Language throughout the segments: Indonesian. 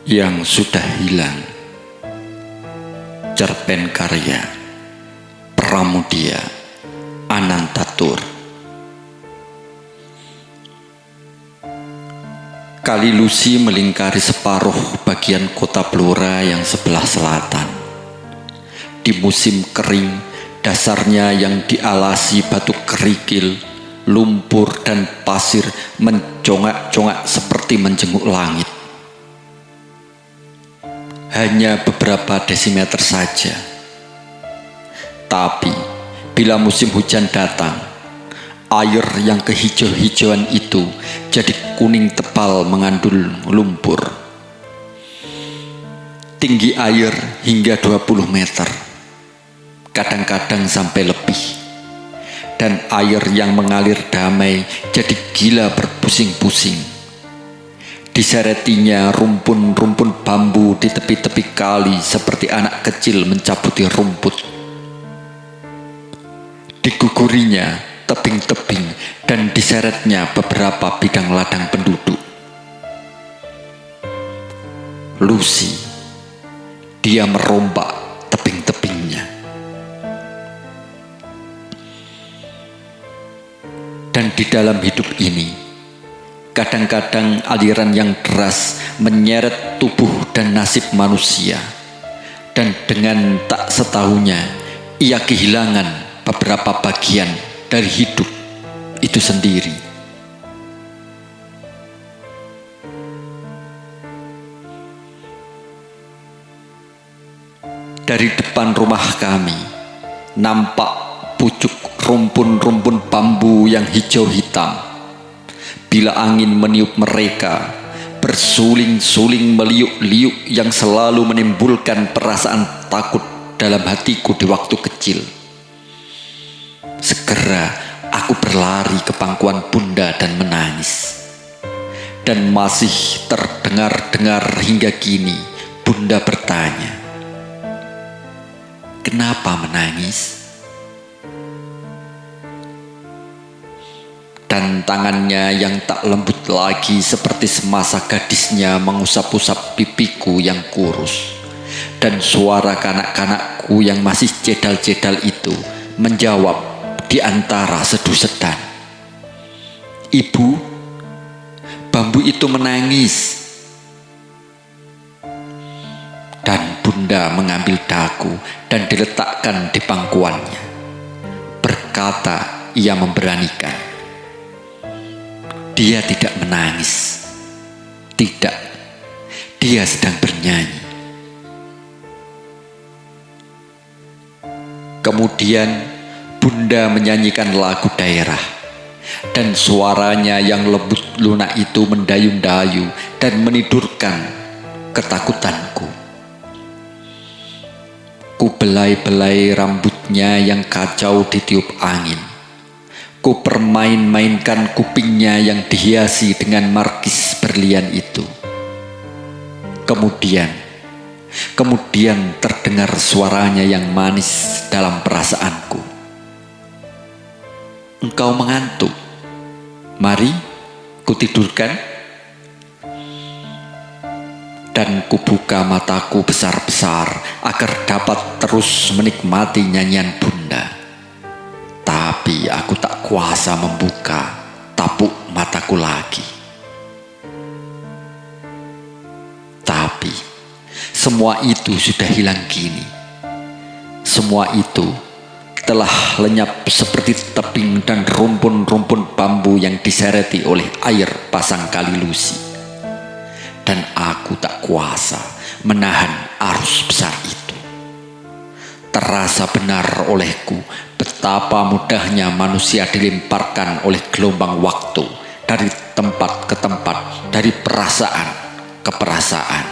yang sudah hilang. Cerpen karya Pramudia Anantatur. Kali Lusi melingkari separuh bagian kota Blora yang sebelah selatan. Di musim kering, dasarnya yang dialasi batu kerikil, lumpur dan pasir mencongak-congak seperti menjenguk langit. Hanya beberapa desimeter saja. Tapi bila musim hujan datang, air yang kehijau-hijauan itu jadi kuning tebal mengandung lumpur. Tinggi air hingga 20 meter, kadang-kadang sampai lebih. Dan air yang mengalir damai jadi gila berpusing-pusing. Diseretinya rumpun-rumpun bambu di tepi-tepi kali seperti anak kecil mencabuti rumput. Digugurinya tebing-tebing dan diseretnya beberapa bidang ladang penduduk. Lusi, dia merombak tebing-tebingnya. Dan di dalam hidup ini, kadang-kadang aliran yang deras menyeret tubuh dan nasib manusia, dan dengan tak setahunya ia kehilangan beberapa bagian dari hidup itu sendiri. Dari depan rumah kami nampak pucuk rumpun-rumpun bambu yang hijau hitam. Bila angin meniup mereka, bersuling-suling meliuk-liuk yang selalu menimbulkan perasaan takut dalam hatiku di waktu kecil. Segera aku berlari ke pangkuan bunda dan menangis. Dan masih terdengar-dengar hingga kini bunda bertanya, "Kenapa menangis?" Dan tangannya yang tak lembut lagi seperti semasa gadisnya mengusap-usap pipiku yang kurus. Dan suara kanak-kanakku yang masih cedal-cedal itu menjawab di antara sedu-sedan, "Ibu, bambu itu menangis." Dan bunda mengambil dagu dan diletakkan di pangkuannya. Berkata ia memberanikan, "Dia tidak menangis. Tidak, dia sedang bernyanyi." Kemudian bunda menyanyikan lagu daerah, dan suaranya yang lembut lunak itu mendayung-dayu dan menidurkan ketakutanku. Ku belai-belai rambutnya yang kacau ditiup angin. Ku permain-mainkan kupingnya yang dihiasi dengan markis berlian itu. Kemudian terdengar suaranya yang manis dalam perasaanku. "Engkau mengantuk? Mari, kutidurkan." Dan kubuka mataku besar-besar agar dapat terus menikmati nyanyian bunda. Tapi aku tak kuasa membuka tapuk mataku lagi. Tapi semua itu sudah hilang kini. Semua itu telah lenyap seperti tebing dan rumpun-rumpun bambu yang disereti oleh air pasang Kali Lusi. Dan aku tak kuasa menahan arus besar itu. Terasa benar olehku betapa mudahnya manusia dilemparkan oleh gelombang waktu dari tempat ke tempat, dari perasaan ke perasaan.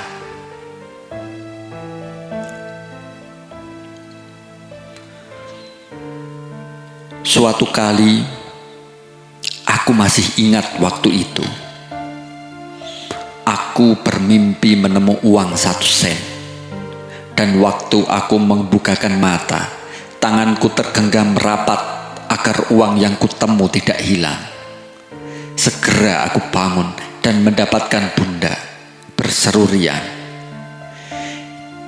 Suatu kali aku masih ingat waktu itu. Aku bermimpi menemu uang 1 sen. Dan waktu aku membukakan mata, tanganku tergenggam rapat agar uang yang kutemu tidak hilang. Segera aku bangun dan mendapatkan bunda berseru riang,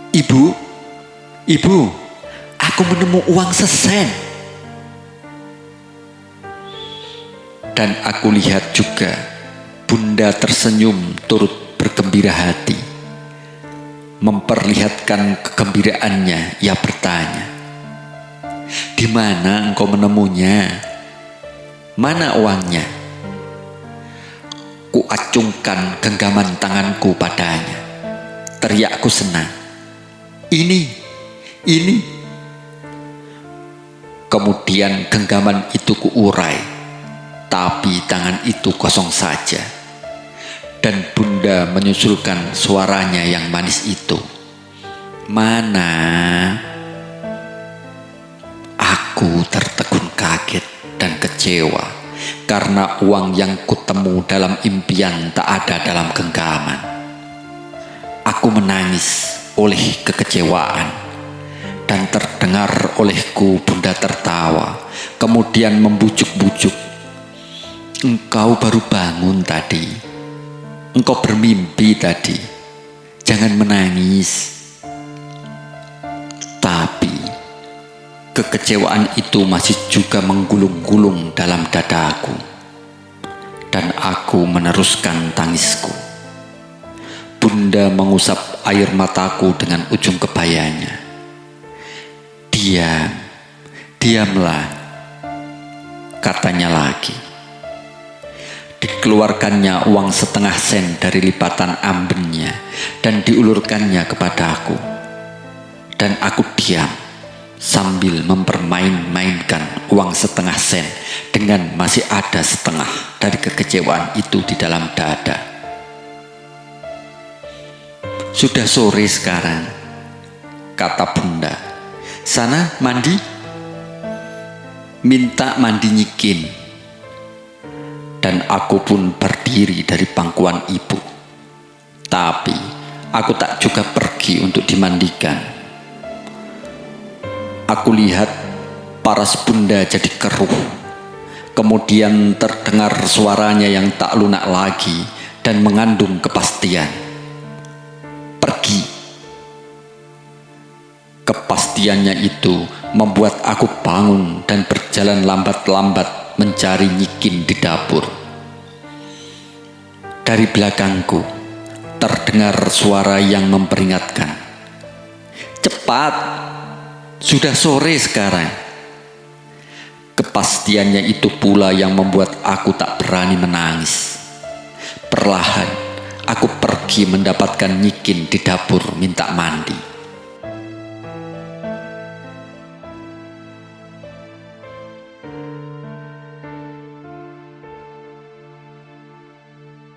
Ibu, ibu, aku menemu uang sesen. Dan aku lihat juga Bunda tersenyum turut bergembira hati. Memperlihatkan kegembiraannya, ia bertanya, "Di mana engkau menemunya? Mana uangnya?" Ku acungkan genggaman tanganku padanya. Teriakku senang, Ini. Kemudian genggaman itu kuurai, tapi tangan itu kosong saja. Dan Bunda menyusulkan suaranya yang manis itu, "Mana?" Aku tertegun kaget dan kecewa karena uang yang kutemu dalam impian tak ada dalam genggaman. Aku menangis oleh kekecewaan dan terdengar olehku Bunda tertawa, kemudian membujuk-bujuk, "Engkau baru bangun tadi. Engkau bermimpi tadi. Jangan menangis." Tapi kekecewaan itu masih juga menggulung-gulung dalam dadaku, dan aku meneruskan tangisku. Bunda mengusap air mataku dengan ujung kebayanya. Diamlah," katanya lagi. Dikeluarkannya uang setengah sen dari lipatan ambennya dan diulurkannya kepadaku. Dan aku diam sambil mempermain-mainkan uang setengah sen dengan masih ada setengah dari kekecewaan itu di dalam dada. "Sudah sore sekarang," kata Bunda. "Sana mandi. Minta mandi nyikin." Dan aku pun berdiri dari pangkuan ibu. Tapi aku tak juga pergi untuk dimandikan. Aku lihat paras Bunda jadi keruh. Kemudian terdengar suaranya yang tak lunak lagi dan mengandung kepastian. "Pergi." Kepastiannya itu membuat aku bangun dan berjalan lambat-lambat mencari nyikin di dapur. Dari belakangku terdengar suara yang memperingatkan, "Cepat, sudah sore sekarang." Kepastiannya itu pula yang membuat aku tak berani menangis. Perlahan aku pergi mendapatkan nyikin di dapur minta mandi.